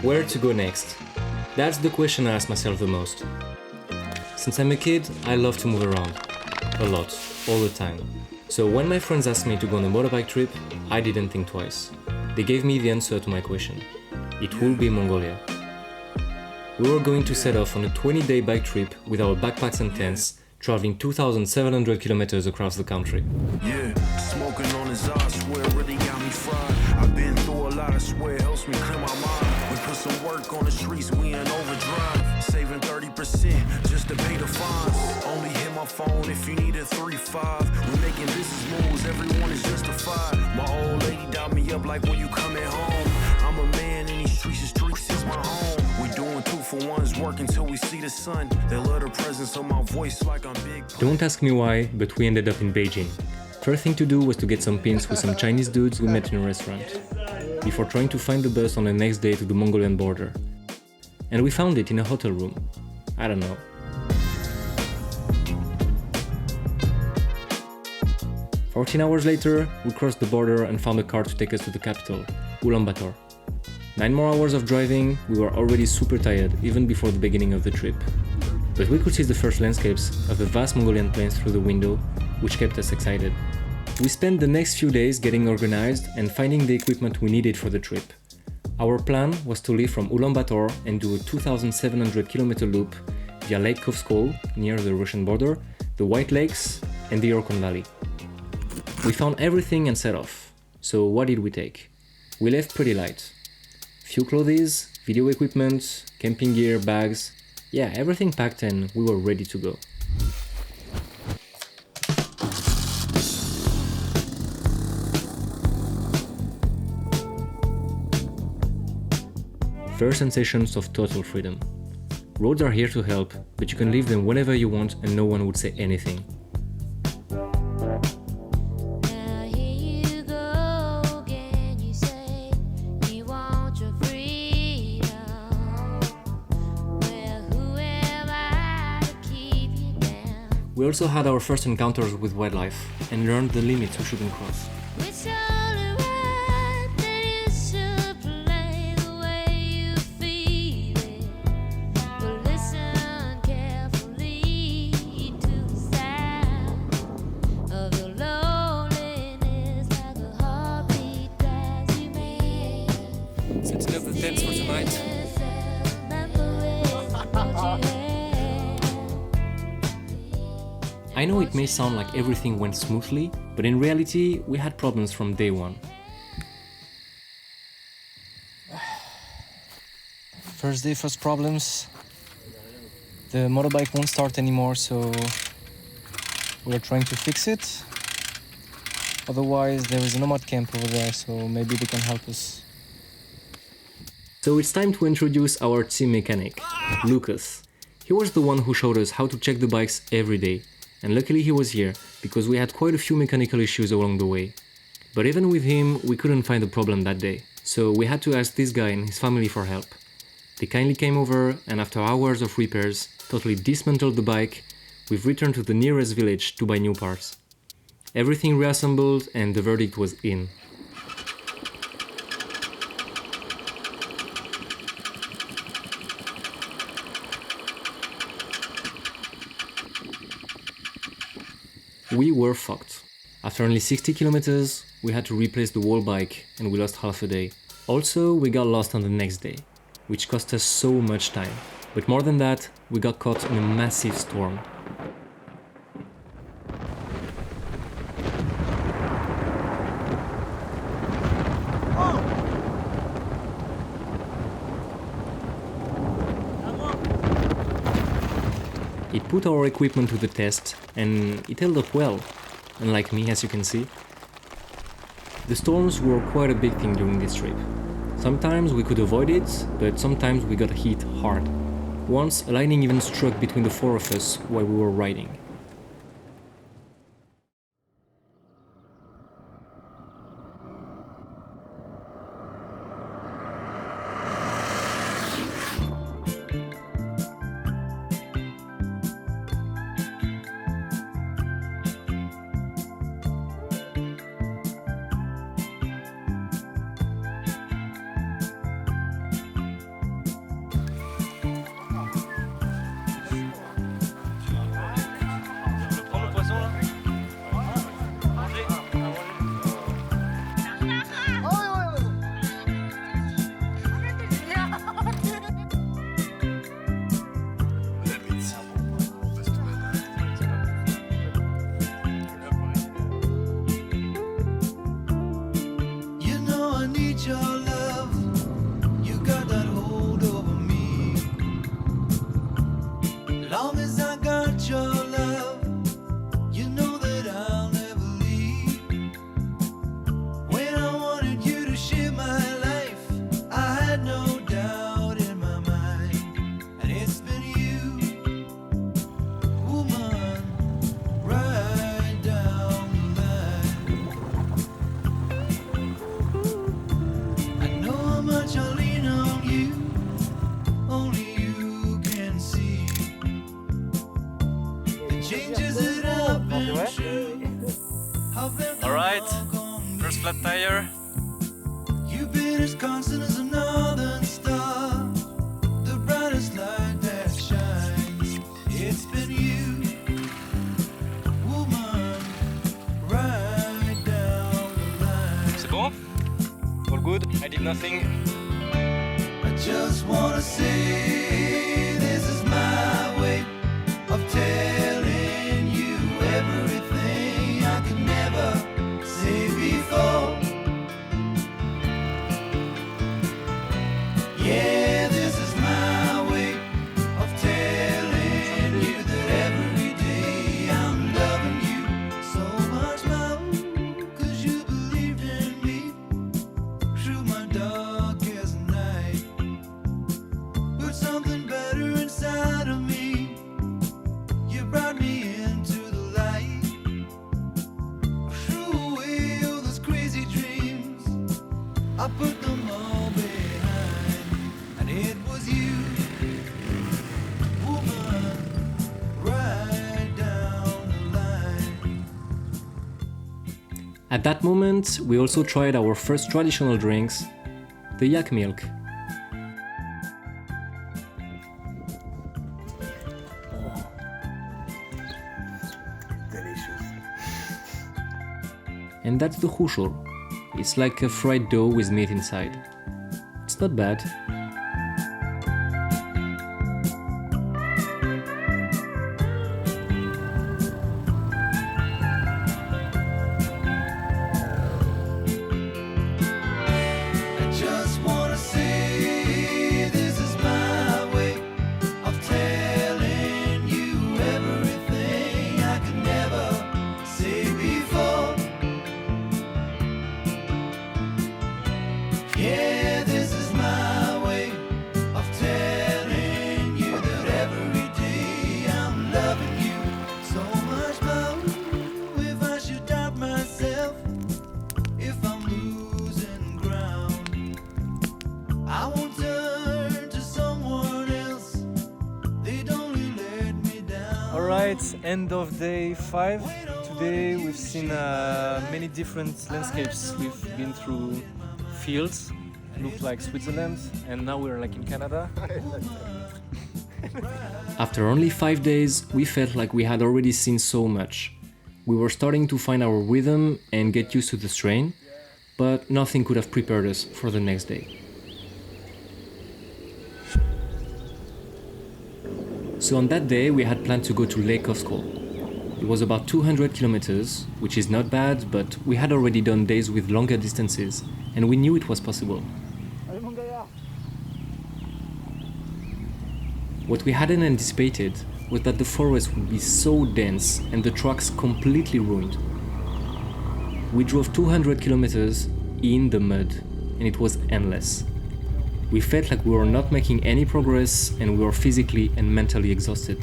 Where to go next? That's the question I ask myself the most. Since I'm a kid, I love to move around. A lot, all the time. So when my friends asked me to go on a motorbike trip, I didn't think twice. They gave me the answer to my question. It will be Mongolia. We were going to set off on a 20-day bike trip with our backpacks and tents, traveling 2,700 kilometers across the country. Yeah, smoking on his I swear really got me fried. I've been through a lot, I swear it helps me clear my mind. We put some work on the streets, we in overdrive. Saving 30% just to pay the fines. Only hit my phone if you need a 3-5. We're making business moves, everyone is justified. My old lady dialed me up like when you coming home. I'm a man in these streets, the streets is my home. We doing 2-for-1s, work until we see the sun. They love the presence of my voice like I'm big. Don't ask me why, but we ended up in Beijing. First thing to do was to get some pins with some Chinese dudes we met in a restaurant, before trying to find the bus on the next day to the Mongolian border. And we found it in a hotel room. I don't know. "14 hours later, we crossed the border and found a car to take us to the capital, Ulaanbaatar. 9 more hours of driving, we were already super tired even before the beginning of the trip. But we could see the first landscapes of the vast Mongolian plains through the window, which kept us excited. We spent the next few days getting organized and finding the equipment we needed for the trip. Our plan was to leave from Ulaanbaatar and do a 2,700 kilometer loop via Lake Kovskol, near the Russian border, the White Lakes and the Yurkon Valley. We found everything and set off. So what did we take? We left pretty light. Few clothes, video equipment, camping gear, bags. Yeah, everything packed and we were ready to go. First sensations of total freedom. Roads are here to help, but you can leave them whenever you want and no one would say anything. We also had our first encounters with wildlife and learned the limits we shouldn't cross. Setting up the tents for tonight. I know it may sound like everything went smoothly, but in reality, we had problems from day one. First day, first problems. The motorbike won't start anymore, so we're trying to fix it. Otherwise, there is a nomad camp over there, so maybe they can help us. So it's time to introduce our team mechanic, Lucas. He was the one who showed us how to check the bikes every day. And luckily he was here, because we had quite a few mechanical issues along the way. But even with him, we couldn't find the problem that day, so we had to ask this guy and his family for help. They kindly came over, and after hours of repairs, totally dismantled the bike. We've returned to the nearest village to buy new parts. Everything reassembled, and the verdict was in. We were fucked. After only 60 kilometers, we had to replace the whole bike and we lost half a day. Also, we got lost on the next day, which cost us so much time. But more than that, we got caught in a massive storm. It put our equipment to the test, and it held up well, unlike me, as you can see. The storms were quite a big thing during this trip. Sometimes we could avoid it, but sometimes we got hit hard. Once, a lightning even struck between the four of us while we were riding. need your love. You got that hold over me. Long as I got your love, you know that I'll never leave. When I wanted you to share my life, I had no doubt in my mind. And it's been you, woman, right down the line. I know how much I lean on you, only you can see the changes that I've been through. Alright, first flat tire. You've been as constant as a northern star, the brightest light that shines. It's been you, woman, right down the line. C'est bon? All good? I did nothing. I just wanna say this is my way of telling you everything I could never say before. Yeah, this is my way of telling you that every day I'm loving you so much more, 'cause you believed in me through my darkest night. Put something better inside of me. You brought me into the light. Threw away all those crazy dreams. I put them all behind. And it was you, woman, right down the line. At that moment, we also tried our first traditional drinks, the yak milk. Delicious. And that's the khushur. It's like a fried dough with meat inside. It's not bad. I just wanna say this is my way of telling you everything I could never say before. Yeah, this is my way of telling you that every day I'm loving you so much more. If I should doubt myself, if I'm losing ground, I won't turn to someone else. They'd only let me down. Alright, end of day 5. Today we've seen many different landscapes. We've been through fields, looked like Switzerland, and now we're like in Canada. After only 5 days, we felt like we had already seen so much. We were starting to find our rhythm and get used to the strain, but nothing could have prepared us for the next day. So on that day, we had planned to go to Lake Oskol. It was about 200 kilometers, which is not bad, but we had already done days with longer distances, and we knew it was possible. What we hadn't anticipated was that the forest would be so dense and the tracks completely ruined. We drove 200 kilometers in the mud, and it was endless. We felt like we were not making any progress, and we were physically and mentally exhausted.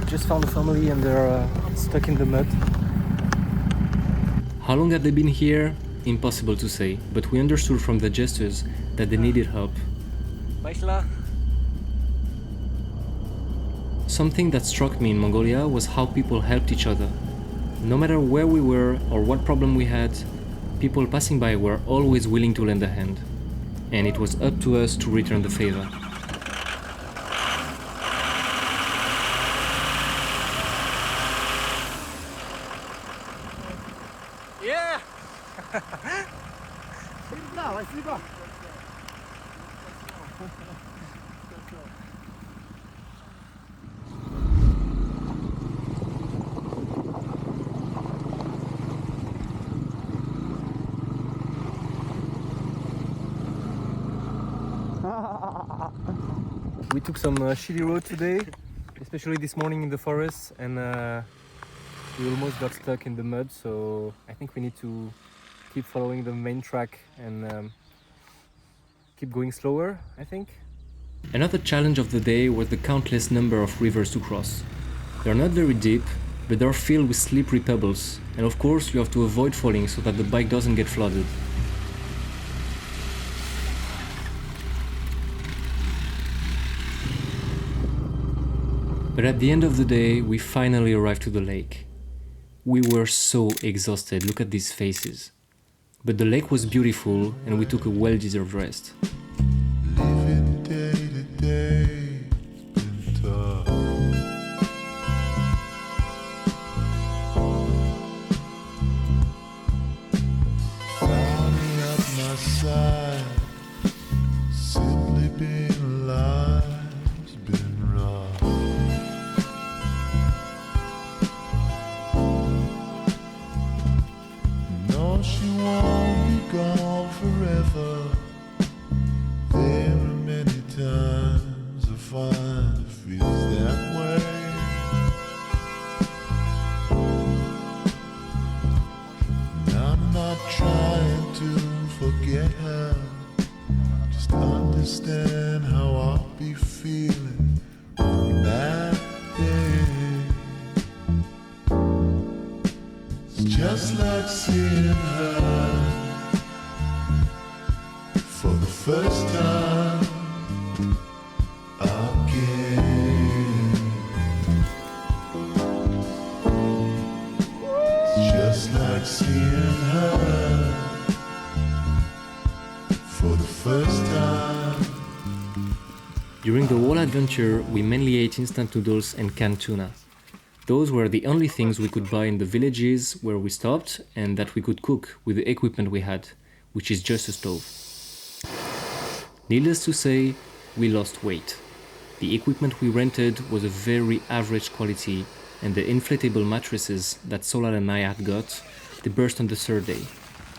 Just found a family and they're stuck in the mud. How long had they been here? Impossible to say, but we understood from the gestures that they needed help. Something that struck me in Mongolia was how people helped each other. No matter where we were or what problem we had, people passing by were always willing to lend a hand. And it was up to us to return the favor. Yeah! We took some shitty road today, especially this morning in the forest, and we almost got stuck in the mud, so I think we need to keep following the main track and keep going slower, I think. Another challenge of the day was the countless number of rivers to cross. They're not very deep, but they're filled with slippery pebbles, and of course you have to avoid falling so that the bike doesn't get flooded. But at the end of the day, we finally arrived to the lake. We were so exhausted, look at these faces. But the lake was beautiful and we took a well-deserved rest. Living day to day, been tough. Drowning up my side, simply being alive's been rough. No, she won't be gone forever. There are many times I find it feels that way. And I'm not trying to forget her, just understand how I'll be feeling on that day. It's just like seeing her for the first time again. It's just like seeing her for the first time. During the whole adventure, we mainly ate instant noodles and canned tuna. Those were the only things we could buy in the villages where we stopped and that we could cook with the equipment we had, which is just a stove. Needless to say, we lost weight. The equipment we rented was a very average quality, and the inflatable mattresses that Solar and I had got, they burst on the third day.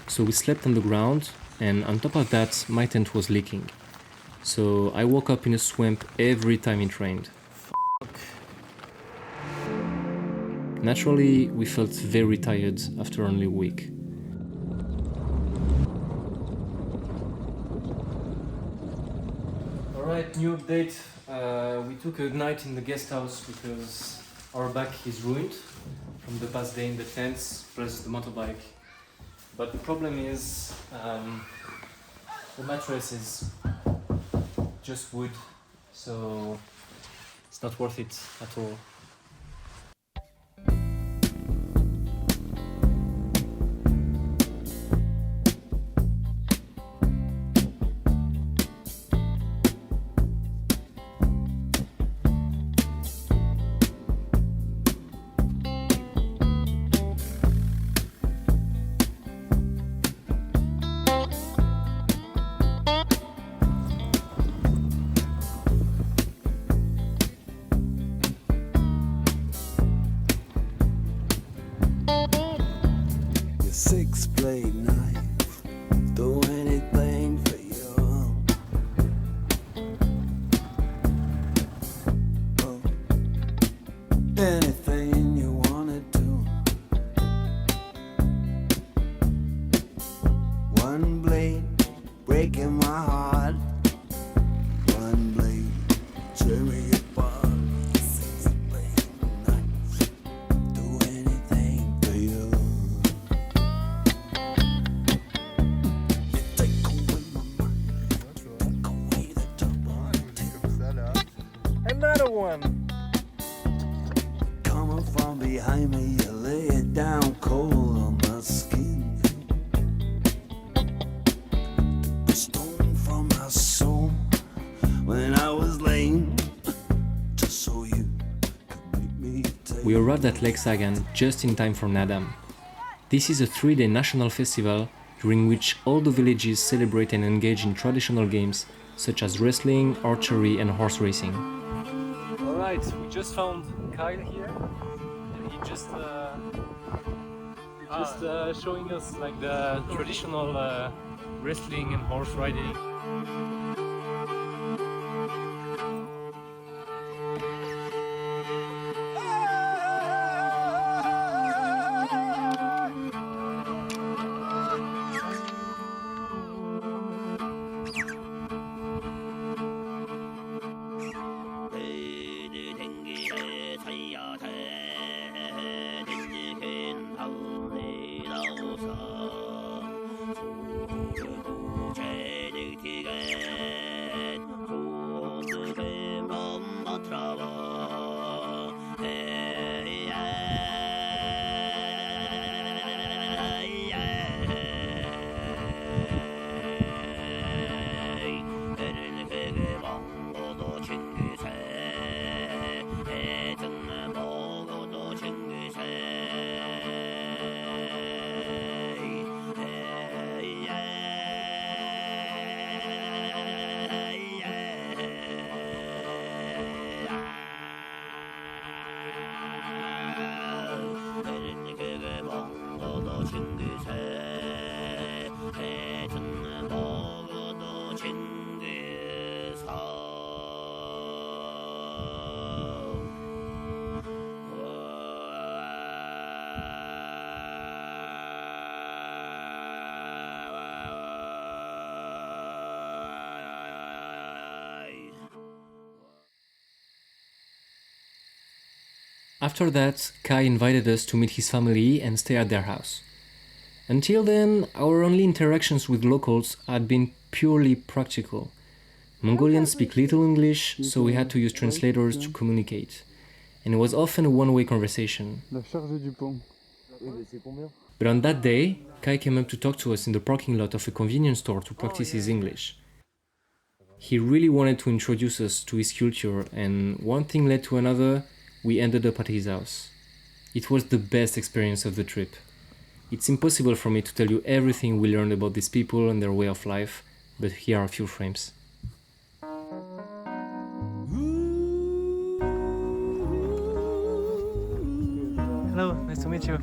So we slept on the ground, and on top of that, my tent was leaking. So I woke up in a swamp every time it rained. Naturally, we felt very tired after only a week. Alright, new update. We took a night in the guest house because our back is ruined from the past day in the tents plus the motorbike. But the problem is the mattress is just wood, so it's not worth it at all. Six-blade knife, do anything for you. Oh, anything you wanna do. One blade breaking my heart. One blade tearing apart. Six-blade knife, do anything for you. Another one! Coming from behind me, you lay it down cold on my skin. Took the stone from my soul when I was lame, just so you could make me take. We arrived at Lake Sagan just in time for Naadam. This is a 3-day national festival during which all the villages celebrate and engage in traditional games such as wrestling, archery and horse racing. Alright, we just found Kyle here, and he just showing us like the traditional wrestling and horse riding. After that, Kai invited us to meet his family and stay at their house. Until then, our only interactions with locals had been purely practical. Mongolians speak little English, so we had to use translators to communicate. And it was often a one-way conversation. But on that day, Kai came up to talk to us in the parking lot of a convenience store to practice his English. He really wanted to introduce us to his culture, and one thing led to another. We ended up at his house. It was the best experience of the trip. It's impossible for me to tell you everything we learned about these people and their way of life, but here are a few frames. Hello, nice to meet you.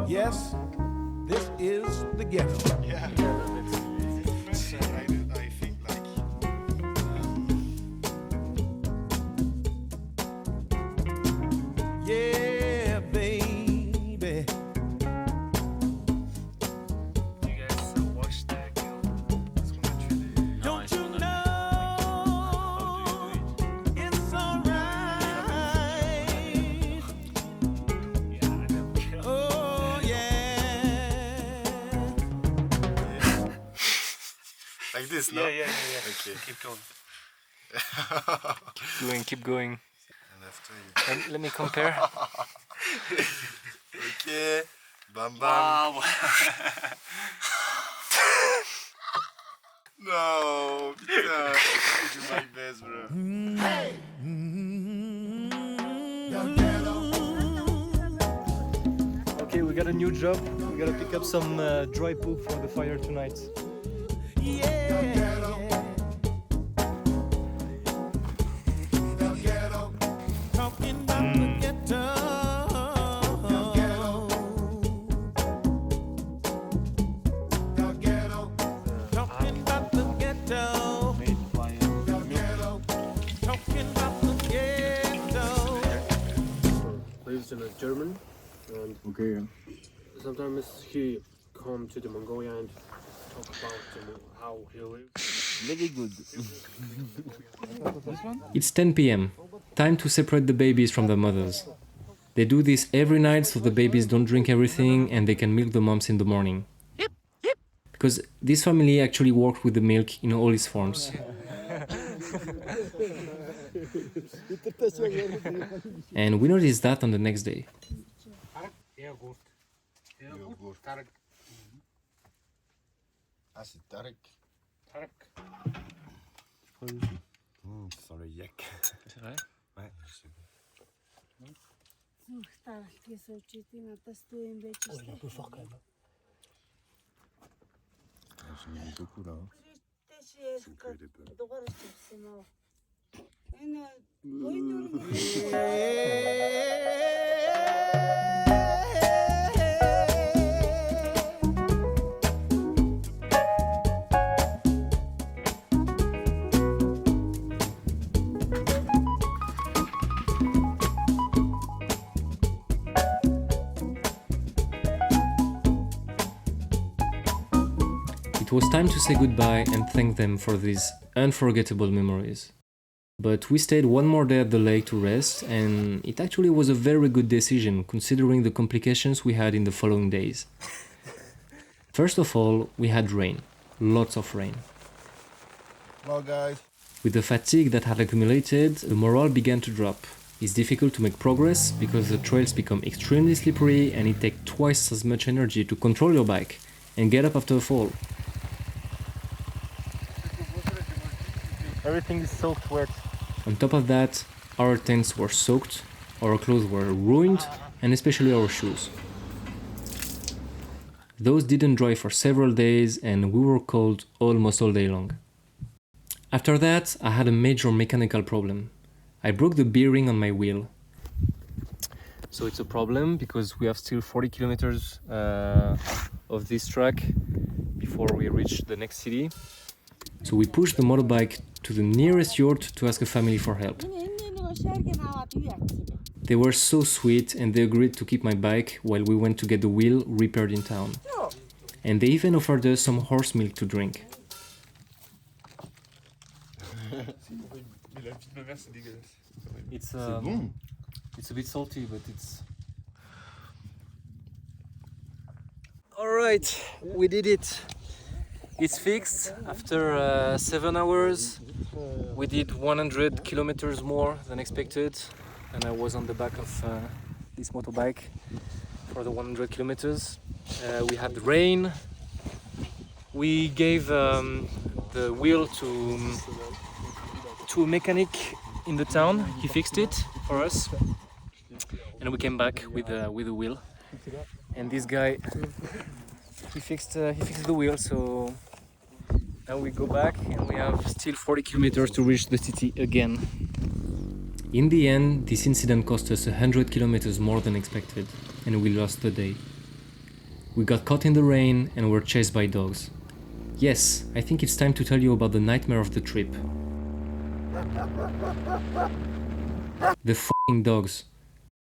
Yes, this is the ghetto. Yeah. So I think like Yeah, baby. you guys watch that Don't you know it's alright? Oh yeah. like this, no? Yeah. Okay. Keep going. Keep going. And after you. And let me compare. Okay. Bam bam. No, putain. I do my best, bro. Okay, we got a new job. We gotta pick up some dry poop for the fire tonight. Talking about the ghetto. Talking about the ghetto. Talking about the ghetto. Lives in a German, and sometimes he come to the Mongolia and talk about how he lives. It's 10 p.m. Time to separate the babies from their mothers. They do this every night so the babies don't drink everything and they can milk the moms in the morning. Because this family actually worked with the milk in all its forms. And we noticed that on the next day. Ah, c'est Tarek. Tu sens le yak. C'est vrai? Ouais, je sais. J'en ai beaucoup là. C'est que des peu. It was time to say goodbye and thank them for these unforgettable memories. But we stayed one more day at the lake to rest, and it actually was a very good decision considering the complications we had in the following days. First of all, we had rain, lots of rain. Well, guys. With the fatigue that had accumulated, the morale began to drop. It's difficult to make progress because the trails become extremely slippery and it takes twice as much energy to control your bike and get up after a fall. Everything is soaked wet. On top of that, our tents were soaked, our clothes were ruined, and especially our shoes. Those didn't dry for several days and we were cold almost all day long. After that, I had a major mechanical problem. I broke the bearing on my wheel. So it's a problem because we have still 40 kilometers of this track before we reach the next city. So we pushed the motorbike to the nearest yurt to ask a family for help. They were so sweet and they agreed to keep my bike while we went to get the wheel repaired in town. And they even offered us some horse milk to drink. It's bon. it's a bit salty, but it's. All right, we did it. It's fixed after 7 hours. We did 100 kilometers more than expected, and I was on the back of this motorbike for the 100 kilometers. We had rain. We gave the wheel to a mechanic in the town. He fixed it for us, and we came back with the wheel. And this guy, he fixed the wheel. So now we go back, and we have still 40 kilometers to reach the city again. In the end, this incident cost us 100 kilometers more than expected, and we lost the day. We got caught in the rain and were chased by dogs. Yes, I think it's time to tell you about the nightmare of the trip. The f***ing dogs.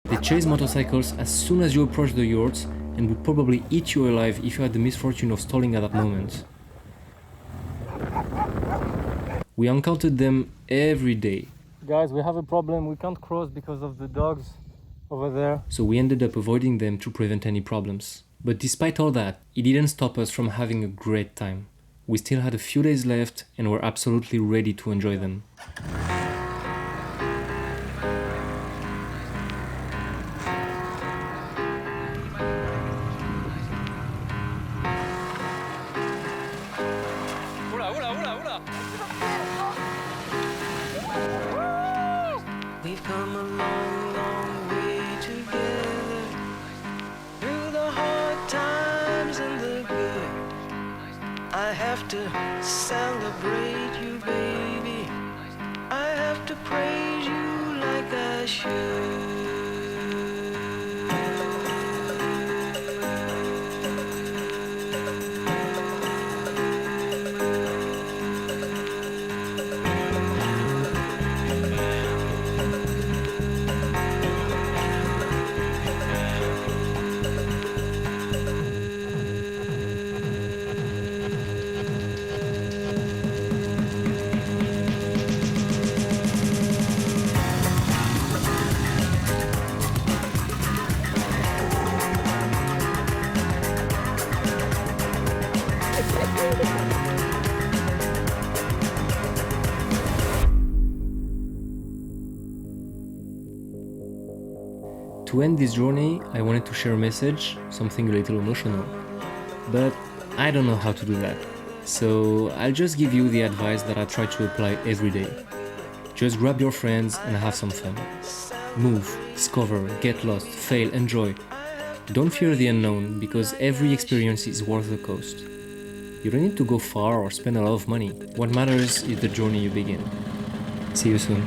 They chase motorcycles as soon as you approach the yurts and would probably eat you alive if you had the misfortune of stalling at that moment. We encountered them every day. Guys, we have a problem. We can't cross because of the dogs over there. So we ended up avoiding them to prevent any problems. But despite all that, it didn't stop us from having a great time. We still had a few days left and were absolutely ready to enjoy them. We've come a long, long way together, through the hard times and the good. I have to celebrate you, baby. I have to praise you like I should. To end this journey, I wanted to share a message, something a little emotional. But I don't know how to do that. So I'll just give you the advice that I try to apply every day. Just grab your friends and have some fun. Move, discover, get lost, fail, enjoy. Don't fear the unknown, because every experience is worth the cost. You don't need to go far or spend a lot of money. What matters is the journey you begin. See you soon.